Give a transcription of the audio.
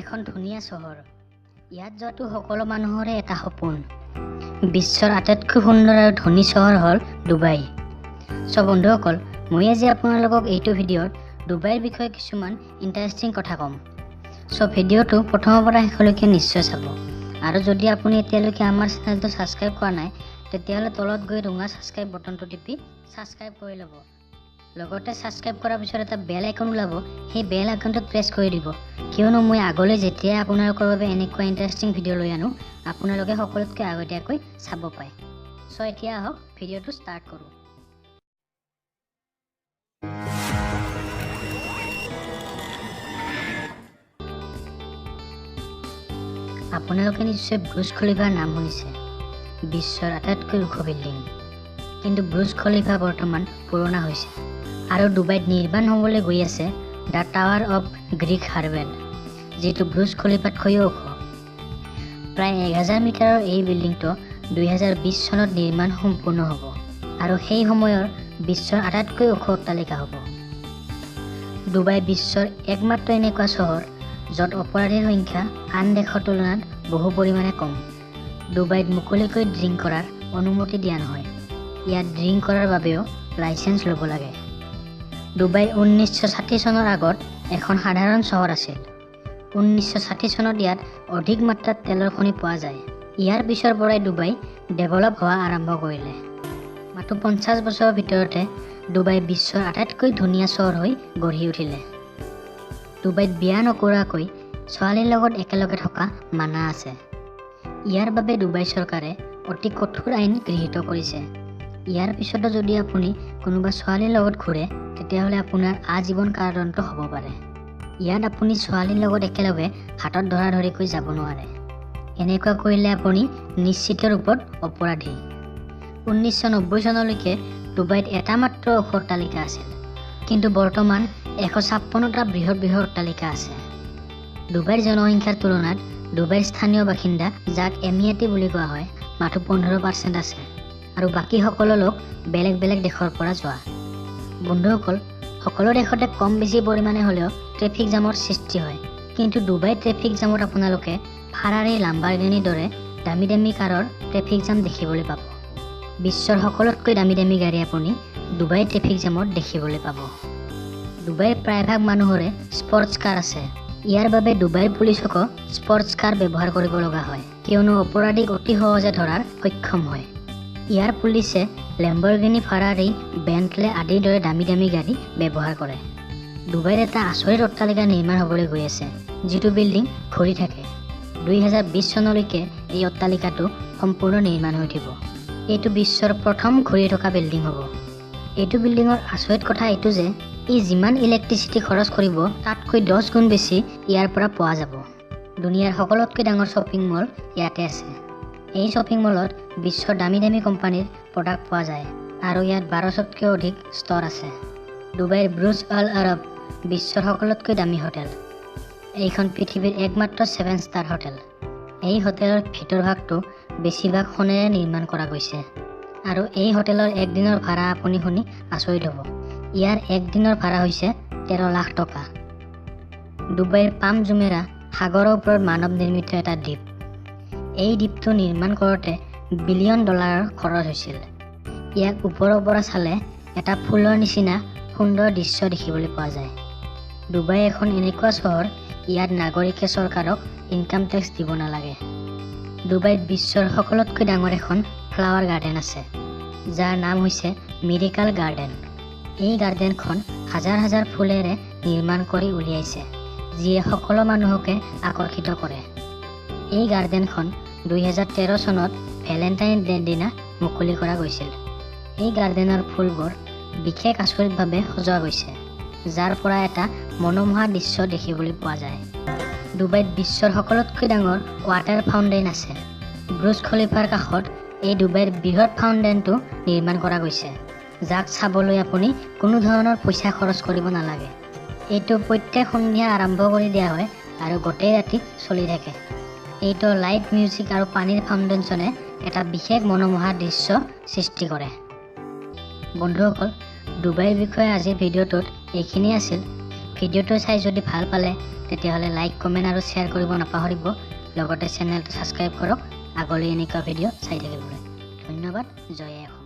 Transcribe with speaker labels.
Speaker 1: এখন ধুনীয়া চহৰ। ইয়াত যোৱাটো সকলো মানুহৰে এটা সপোন। বিশ্বৰ আটাইতকৈ সুন্দৰ আৰু ধনী চহৰ হ'ল ডুবাই। বন্ধুসকল, মই আজি আপোনালোকক এইটো ভিডিঅ'ত ডুবাইৰ বিষয়ে কিছুমান ইণ্টাৰেষ্টিং কথা ক'ম। ভিডিঅ'টো প্ৰথমৰ পৰা শেষলৈকে নিশ্চয় চাব। আৰু যদি আপুনি এতিয়ালৈকে আমাৰ চেনেলটো ছাবস্ক্ৰাইব কৰা নাই, তেতিয়াহ'লে তলত গৈ ৰঙা ছাবস্ক্ৰাইব বটনটো টিপি ছাবস্ক্ৰাইব কৰি ল'ব। লগতে ছাবস্ক্ৰাইব কৰাৰ পিছত এটা বেল আইকন ওলাব, সেই বেল আইকনটোত প্ৰেছ কৰি দিব, কিয়নো মই আগলৈ যেতিয়াই আপোনালোকৰ বাবে এনেকুৱা ইণ্টাৰেষ্টিং ভিডিঅ' লৈ আনো, আপোনালোকে সকলোতকৈ আগতীয়াকৈ চাব পায়। এতিয়া আহক ভিডিঅ'টো ষ্টাৰ্ট কৰোঁ। আপোনালোকে নিশ্চয় ব্ৰুজ খলিফাৰ নাম শুনিছে, বিশ্বৰ আটাইতকৈ ওখ বিল্ডিং। কিন্তু ব্ৰুজ খলিফা বৰ্তমান পুৰণা হৈছে আৰু ডুবাইত নিৰ্মাণ হ'বলৈ গৈ আছে the tower of Greek herbal, যিটো ব্ৰুজ খলিফাতকৈও ওখ। প্ৰায় 1000 মিটাৰৰ এই বিল্ডিংটো 2020 চনত নিৰ্মাণ সম্পূৰ্ণ হ'ব আৰু সেই সময়ৰ বিশ্বৰ আটাইতকৈ ওখ অট্টালিকা হ'ব। ডুবাই বিশ্বৰ একমাত্ৰ এনেকুৱা চহৰ য'ত অপৰাধীৰ সংখ্যা আন দেশৰ তুলনাত বহু পৰিমাণে কম। ডুবাইত মুকলিকৈ ড্ৰিংক কৰাৰ অনুমতি দিয়া নহয়। ইয়াত ড্ৰিংক কৰাৰ বাবেও লাইচেঞ্চ ল'ব লাগে। ডুবাই 1960 চনৰ আগত এখন সাধাৰণ চহৰ আছিল। 1960 চনত ইয়াত অধিক মাত্ৰাত তেলৰ খনি পোৱা যায়। ইয়াৰ পিছৰ পৰাই ডুবাই ডেভেলপ হোৱা আৰম্ভ কৰিলে। মাত্ৰ 50 বছৰৰ ভিতৰতে ডুবাই বিশ্বৰ আটাইতকৈ ধুনীয়া চহৰ হৈ গঢ়ি উঠিলে। ডুবাইত বিয়া নকৰাকৈ ছোৱালীৰ লগত একেলগে থকা মানা আছে। ইয়াৰ বাবে ডুবাই চৰকাৰে অতি কঠোৰ আইন গৃহীত কৰিছে। ইয়াৰ পিছতো যদি আপুনি কোনোবা ছোৱালীৰ লগত ঘূৰে, তেতিয়াহ'লে আপোনাৰ আজীৱন কাৰাদণ্ড হ'ব পাৰে। ইয়াত আপুনি ছোৱালীৰ লগত একেলগে হাতত ধৰাধৰিকৈ যাব নোৱাৰে। এনেকুৱা কৰিলে আপুনি নিশ্চিত ৰূপত অপৰাধী। 1990 চনলৈকে ডুবাইত এটা মাত্ৰ ওখ অট্টালিকা আছিল, কিন্তু বৰ্তমান 156টা বৃহৎ অট্টালিকা আছে। ডুবাইৰ জনসংখ্যাৰ তুলনাত ডুবাইৰ স্থানীয় বাসিন্দা, যাক এমিয়াতি বুলি কোৱা হয়, মাত্ৰ 15% আছে আৰু বাকী সকলো লোক বেলেগ বেলেগ দেশৰ পৰা যোৱা। বন্ধুসকল, সকলো দেশতে কম বেছি পৰিমাণে হ'লেও ট্ৰেফিক জামৰ সৃষ্টি হয়, কিন্তু ডুবাই ট্ৰেফিক জামত আপোনালোকে ফাৰাৰী, লাম্বৰগিনিৰ দৰে দামী দামী কাৰৰ ট্ৰেফিক জাম দেখিবলৈ পাব। বিশ্বৰ সকলোতকৈ দামী দামী গাড়ী আপুনি ডুবাই ট্ৰেফিক জামত দেখিবলৈ পাব। ডুবাইৰ প্ৰায়ভাগ মানুহৰে স্পৰ্টছ কাৰ আছে। ইয়াৰ বাবে ডুবাইৰ পুলিচকো স্পৰ্টছ কাৰ ব্যৱহাৰ কৰিব লগা হয়, কিয়নো অপৰাধীক অতি সহজে ধৰাৰ সক্ষম হয়। ইয়াৰ পুলিচে লেম্বৰগিনি, ফাৰাৰী, বেণ্টলে আদিৰ দৰে দামী দামী গাড়ী ব্যৱহাৰ কৰে। ডুবাইত এটা আচৰিত অট্টালিকা নিৰ্মাণ হ'বলৈ গৈ আছে, যিটো বিল্ডিং ঘূৰি থাকে। 2020 চনলৈকে এই অট্টালিকাটো সম্পূৰ্ণ নিৰ্মাণ হৈ উঠিব। এইটো বিশ্বৰ প্ৰথম ঘূৰি থকা বিল্ডিং হ'ব। এইটো বিল্ডিঙৰ আচৰিত কথা এইটো যে ই যিমান ইলেক্ট্ৰিচিটি খৰচ কৰিব, তাতকৈ 10 গুণ বেছি ইয়াৰ পৰা পোৱা যাব। দুনিয়াৰ সকলোতকৈ ডাঙৰ শ্বপিং মল ইয়াতে আছে। এই শ্বপিং মলত বিশ্বৰ দামী দামী কোম্পানীৰ প্ৰডাক্ট পোৱা যায় আৰু ইয়াত 1200তকৈ অধিক ষ্ট'ৰ আছে। ডুবাইৰ ব্ৰুজ আল আৰব বিশ্বৰ সকলোতকৈ দামী হোটেল। এইখন পৃথিৱীৰ একমাত্ৰ 7 ষ্টাৰ হোটেল। এই হোটেলৰ ভিতৰভাগটো বেছিভাগ সোণেৰে নিৰ্মাণ কৰা গৈছে আৰু এই হোটেলৰ একদিনৰ ভাড়া আপুনি শুনি আচৰিত হ'ব। ইয়াৰ একদিনৰ ভাড়া হৈছে 13 লাখ টকা। ডুবাইৰ পাম জুমেৰা সাগৰৰ ওপৰত মানৱ নিৰ্মিত এটা দ্বীপ। এই দ্বীপটো নিৰ্মাণ কৰোঁতে $1 বিলিয়ন খৰচ হৈছিল। ইয়াক ওপৰৰ পৰা চালে এটা ফুলৰ নিচিনা সুন্দৰ দৃশ্য দেখিবলৈ পোৱা যায়। ডুবাই এখন এনেকুৱা চহৰ, ইয়াত নাগৰিকে চৰকাৰক ইনকাম টেক্স দিব নালাগে। ডুবাইত বিশ্বৰ সকলোতকৈ ডাঙৰ এখন ফ্লাৱাৰ গাৰ্ডেন আছে, যাৰ নাম হৈছে মিৰেকল গাৰ্ডেন। এই গাৰ্ডেনখন হাজাৰ হাজাৰ ফুলেৰে নিৰ্মাণ কৰি উলিয়াইছে, যিয়ে সকলো মানুহকে আকৰ্ষিত কৰে। এই গাৰ্ডেনখন 2013 চনত ভেলেণ্টাইন ডেৰ দিনা মুকলি কৰা গৈছিল। এই গাৰ্ডেনৰ ফুলবোৰ বিশেষ আচৰিতভাৱে সজোৱা গৈছে, যাৰ পৰা এটা মনোমোহা দৃশ্য দেখিবলৈ পোৱা যায়। ডুবাইত বিশ্বৰ সকলোতকৈ ডাঙৰ ৱাটাৰ ফাউণ্টেইন আছে। ব্ৰুজ খলিফাৰ কাষত এই ডুবাইৰ বৃহৎ ফাউণ্টেইনটো নিৰ্মাণ কৰা গৈছে, যাক চাবলৈ আপুনি কোনো ধৰণৰ পইচা খৰচ কৰিব নালাগে। এইটো প্ৰত্যেক সন্ধিয়া আৰম্ভ কৰি দিয়া হয় আৰু গোটেই ৰাতি চলি থাকে। এইটো লাইট, মিউজিক আৰু পানীৰ ফাউণ্ডেশ্যনে এটা বিশেষ মনোমোহা দৃশ্য সৃষ্টি কৰে। বন্ধুসকল, ডুবাইৰ বিষয়ে আজিৰ ভিডিঅ'টোত এইখিনি আছিল। ভিডিঅ'টো চাই যদি ভাল পালে তেতিয়াহ'লে লাইক কমেণ্ট আৰু শ্বেয়াৰ কৰিব নাপাহৰিব লগতে চেনেলটো ছাবস্ক্ৰাইব কৰক আগলৈ এনেকুৱা ভিডিঅ' চাই থাকিবলৈ ধন্যবাদ জয় অসম।